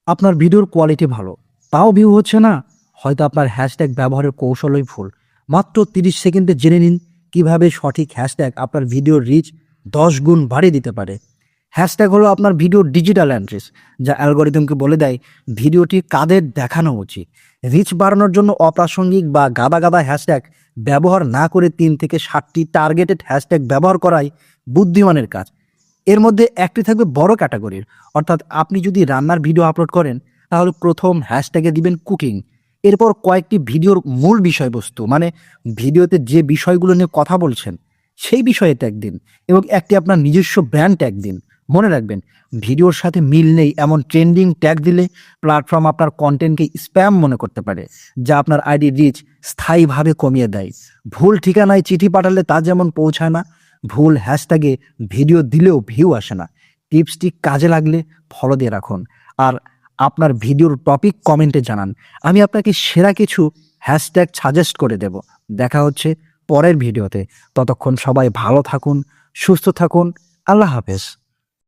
আপনার ভিডিওর কোয়ালিটি ভালো, তাও ভিউ হচ্ছে না, হয়তো আপনার হ্যাশট্যাগ ব্যবহারের কৌশলই ভুল। মাত্র 30 সেকেন্ডে জেনে নিন কিভাবে সঠিক হ্যাশট্যাগ আপনার ভিডিওর রিচ 10 গুণ বাড়িয়ে দিতে পারে। হ্যাশট্যাগ হলো আপনার ভিডিওর ডিজিটাল অ্যাড্রেস, যা অ্যালগরিদমকে বলে দেয় ভিডিওটি কাদের দেখানো উচিত। রিচ বাড়ানোর জন্য অপ্রাসঙ্গিক বা গাদা গাদা হ্যাশট্যাগ ব্যবহার না করে 3 থেকে 7টি টার্গেটেড হ্যাশট্যাগ ব্যবহার করাই বুদ্ধিমানের কাজ। এর মধ্যে একটি থাকবে বড় ক্যাটাগরির, অর্থাৎ আপনি যদি রান্নার ভিডিও আপলোড করেন তাহলে প্রথম হ্যাশট্যাগে দিবেন কুকিং। এরপর কয়েকটি ভিডিওর মূল বিষয়বস্তু, মানে ভিডিওতে যে বিষয়গুলো নিয়ে কথা বলছেন সেই বিষয়ে ট্যাগ দিন, এবং একটি আপনার নিজস্ব ব্র্যান্ড ট্যাগ দিন। মনে রাখবেন, ভিডিওর সাথে মিল নেই এমন ট্রেন্ডিং ট্যাগ দিলে প্ল্যাটফর্ম আপনার কন্টেন্টকে স্প্যাম মনে করতে পারে, যা আপনার আইডি রিচ স্থায়ীভাবে কমিয়ে দেয়। ভুল ঠিকানায় চিঠি পাঠালে তা যেমন পৌঁছায় না, ভুল হ্যাশট্যাগে ভিডিও দিলেও ভিউ আসে না। টিপসটি কাজে লাগলে ফলো দিয়ে রাখুন, আর আপনার ভিডিওর টপিক কমেন্টে জানান। আমি আপনাকে সেরা কিছু হ্যাশট্যাগ সাজেস্ট করে দেব। দেখা হচ্ছে পরের ভিডিওতে। ততক্ষণ সবাই ভালো থাকুন, সুস্থ থাকুন। আল্লাহ হাফেজ।